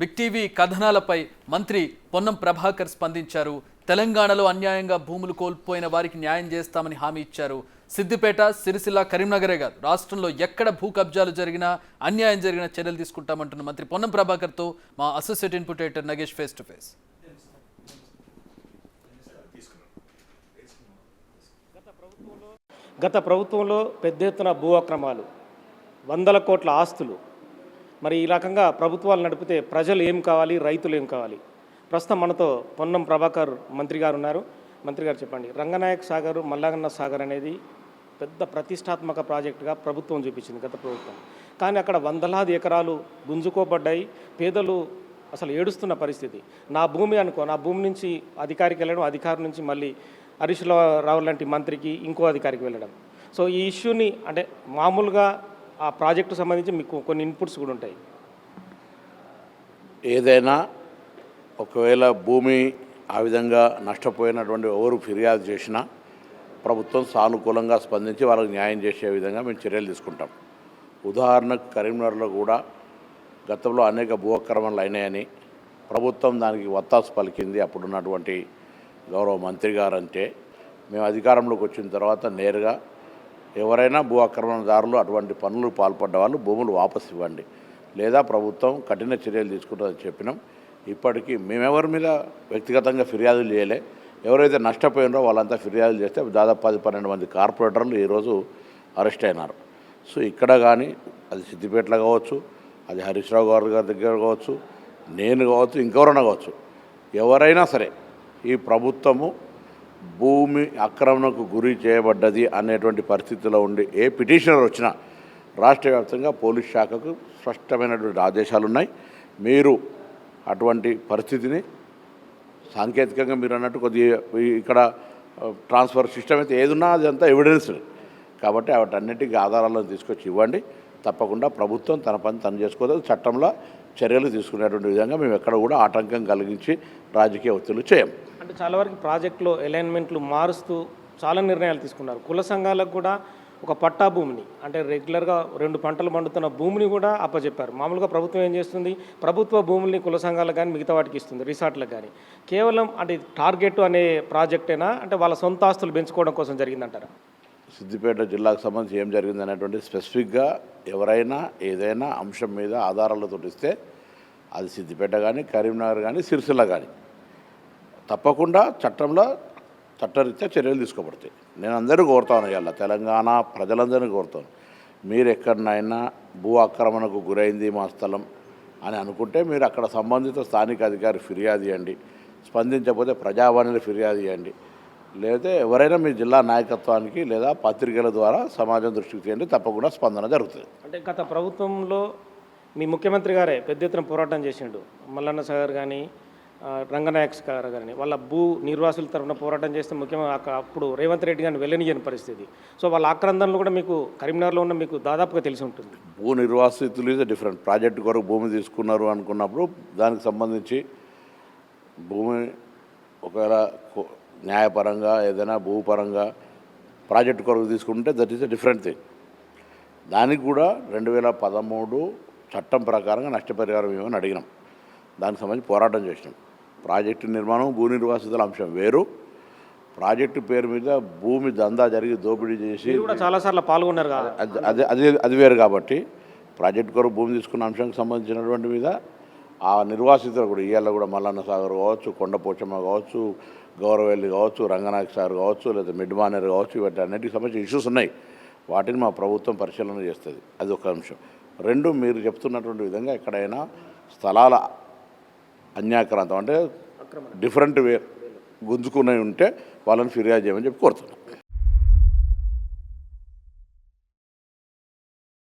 Big TV కథనాలపై మంత్రి పొన్నం ప్రభాకర్ స్పందించారు. తెలంగాణలో అన్యాయంగా భూములు కోల్పోయిన వారికి న్యాయం చేస్తామని హామీ ఇచ్చారు. సిద్దిపేట, సిరిసిల్ల, కరీంనగరే కాదు రాష్ట్రంలో ఎక్కడ భూ కబ్జాలు జరిగినా అన్యాయం జరిగినా చర్యలు తీసుకుంటామంటున్న మంత్రి పొన్నం ప్రభాకర్తో మా associate input editor Nagesh face to face. గత ప్రభుత్వంలో పెద్ద ఎత్తున భూ అక్రమాలు, వందల కోట్ల ఆస్తులు, మరి ఈ రకంగా ప్రభుత్వాలు నడిపితే ప్రజలు ఏం కావాలి, రైతులు ఏం కావాలి? ప్రస్తుతం మనతో పొన్నం ప్రభాకర్ మంత్రి గారు ఉన్నారు. మంత్రి గారు చెప్పండి, రంగనాయక సాగర్, మల్లన్న సాగర్ అనేది పెద్ద ప్రతిష్టాత్మక ప్రాజెక్టుగా ప్రభుత్వం చూపించింది గత ప్రభుత్వం. కానీ అక్కడ వందలాది ఎకరాలు గుంజుకోబడ్డాయి. పేదలు అసలు ఏడుస్తున్న పరిస్థితి. నా భూమి అనుకో, నా భూమి నుంచి అధికారికి వెళ్ళడం, అధికారి నుంచి మళ్ళీ హరీష్ రావు లాంటి మంత్రికి ఇంకో అధికారికి వెళ్ళడం. సో ఈ ఇష్యూని అంటే మామూలుగా ఆ ప్రాజెక్టు సంబంధించి మీకు కొన్ని ఇన్పుట్స్ కూడా ఉంటాయి. ఏదైనా ఒకవేళ భూమి ఆ విధంగా నష్టపోయినటువంటి ఎవరు ఫిర్యాదు చేసినా ప్రభుత్వం సానుకూలంగా స్పందించి వాళ్ళకి న్యాయం చేసే విధంగా మేము చర్యలు తీసుకుంటాం. ఉదాహరణకు కరీంనగర్లో కూడా గతంలో అనేక భూ అక్రమాలు అయినాయని ప్రభుత్వం దానికి వత్తాసు పలికింది. అప్పుడున్నటువంటి గౌరవ మంత్రి గారు అంటే మేము అధికారంలోకి వచ్చిన తర్వాత నేరుగా ఎవరైనా భూ ఆక్రమణదారులు అటువంటి పనులు పాల్పడ్డ వాళ్ళు భూములు వాపసు ఇవ్వండి, లేదా ప్రభుత్వం కఠిన చర్యలు తీసుకుంటుందని చెప్పినాం. ఇప్పటికీ మేమెవరి మీద వ్యక్తిగతంగా ఫిర్యాదులు చేయలే. ఎవరైతే నష్టపోయినారో వాళ్ళంతా ఫిర్యాదులు చేస్తే దాదాపు 10-12 మంది కార్పొరేటర్లు ఈరోజు అరెస్ట్ అయినారు. సో ఇక్కడ కానీ అది సిద్దిపేటలో కావచ్చు, అది హరీష్ రావు గారి దగ్గర కావచ్చు, నేను కావచ్చు, ఇంకెవరైనా కావచ్చు, ఎవరైనా సరే ఈ ప్రభుత్వము భూమి ఆక్రమణకు గురి చేయబడ్డది అనేటువంటి పరిస్థితిలో ఉండి ఏ పిటిషనర్ వచ్చినా రాష్ట్ర వ్యాప్తంగా పోలీస్ శాఖకు స్పష్టమైనటువంటి ఆదేశాలు ఉన్నాయి. మీరు అటువంటి పరిస్థితిని సాంకేతికంగా మీరు అన్నట్టు కొద్దిగా ఇక్కడ ట్రాన్స్ఫర్ సిస్టమ్ అయితే ఏదున్నా అదంతా ఎవిడెన్స్ కాబట్టి వాటన్నిటికీ ఆధారాలను తీసుకొచ్చి ఇవ్వండి. తప్పకుండా ప్రభుత్వం తన పని తను చేసుకోదు. చట్టంలో చర్యలు తీసుకునేటువంటి విధంగా మేము ఎక్కడ కూడా ఆటంకం కలిగించి రాజకీయ ఒత్తిళ్లు చేయం. అంటే చాలా వరకు ప్రాజెక్టులో అలైన్మెంట్లు మారుస్తూ చాలా నిర్ణయాలు తీసుకున్నారు. కుల సంఘాలకు కూడా ఒక పట్టా భూమిని, అంటే రెగ్యులర్గా 2 పంటలు పండుతున్న భూమిని కూడా అప్పచెప్పారు. మామూలుగా ప్రభుత్వం ఏం చేస్తుంది, ప్రభుత్వ భూముల్ని కుల సంఘాలకు కానీ మిగతా వాటికి ఇస్తుంది, రిసార్ట్లకు కానీ. కేవలం అంటే టార్గెట్ అనే ప్రాజెక్టేనా, అంటే వాళ్ళ సొంత ఆస్తులు పెంచుకోవడం కోసం జరిగిందంటారా? సిద్దిపేట జిల్లాకు సంబంధించి ఏం జరిగింది అనేటువంటి స్పెసిఫిక్గా ఎవరైనా ఏదైనా అంశం మీద ఆధారాలతో ఇస్తే అది సిద్దిపేట కానీ, కరీంనగర్ కానీ, సిరిసిల్ల కానీ తప్పకుండా చట్టరీత్యా చర్యలు తీసుకోబడతాయి. నేను అందరూ కోరుతాను, ఇవాళ తెలంగాణ ప్రజలందరినీ కోరుతాను, మీరు ఎక్కడనైనా భూ ఆక్రమణకు గురైంది మా స్థలం అని అనుకుంటే మీరు అక్కడ సంబంధిత స్థానిక అధికారి ఫిర్యాదు ఇవ్వండి, స్పందించకపోతే ప్రజావాణిలో ఫిర్యాదు ఇవ్వండి, లేదా ఎవరైనా మీ జిల్లా నాయకత్వానికి లేదా పత్రికల ద్వారా సమాజం దృష్టికి తీయండి. తప్పకుండా స్పందన జరుగుతుంది. అంటే గత ప్రభుత్వంలో మీ ముఖ్యమంత్రి గారే పెద్ద ఎత్తున పోరాటం చేసిండు. మల్లన్న సాగర్ కానీ, రంగనాయక సాగర్ కానీ వాళ్ళ భూ నిర్వాసుల తరఫున పోరాటం చేస్తే ముఖ్యంగా అప్పుడు రేవంత్ రెడ్డి గారిని వెళ్ళనియని పరిస్థితి. సో వాళ్ళ ఆక్రందనలు కూడా మీకు కరీంనగర్లో ఉన్న మీకు దాదాపుగా తెలిసి ఉంటుంది. భూ నిర్వాసితులు ఈజ్ డిఫరెంట్. ప్రాజెక్టు కొరకు భూమి తీసుకున్నారు అనుకున్నప్పుడు దానికి సంబంధించి భూమి ఒకవేళ న్యాయపరంగా ఏదైనా భూపరంగా ప్రాజెక్టు కొరకు తీసుకుంటే that is a different thing. దానికి కూడా 2013 చట్టం ప్రకారంగా నష్టపరిహారం ఇవ్వమని అడిగినాం. దానికి సంబంధించి పోరాటం చేసినాం. ప్రాజెక్టు నిర్మాణం, భూ నిర్వాసితుల అంశం వేరు. ప్రాజెక్టు పేరు మీద భూమి దందా జరిగి దోపిడీ చేసి కూడా చాలాసార్లు పాల్గొన్నారు కదా, అది వేరు. కాబట్టి ప్రాజెక్టు కొరకు భూమి తీసుకున్న అంశానికి సంబంధించినటువంటి మీద ఆ నిర్వాసితులు కూడా ఇవాళ కూడా మల్లన్న సాగర్ కావచ్చు, కొండపోచమ్మ కావచ్చు, గౌరవెల్లి కావచ్చు, రంగనాయక సాగర్ కావచ్చు, లేదా మిడ్ మానేరు కావచ్చు, ఇవన్నీ అన్నిటికి సంబంధించిన ఇష్యూస్ ఉన్నాయి. వాటిని మా ప్రభుత్వం పరిశీలన చేస్తుంది. అది ఒక అంశం. 2, మీరు చెప్తున్నటువంటి విధంగా ఎక్కడైనా స్థలాల అన్యాక్రాంతం అంటే డిఫరెంట్ వే గుంజుకునే ఉంటే వాళ్ళని ఫిర్యాదు చేయమని చెప్పి కోరుతున్నాం.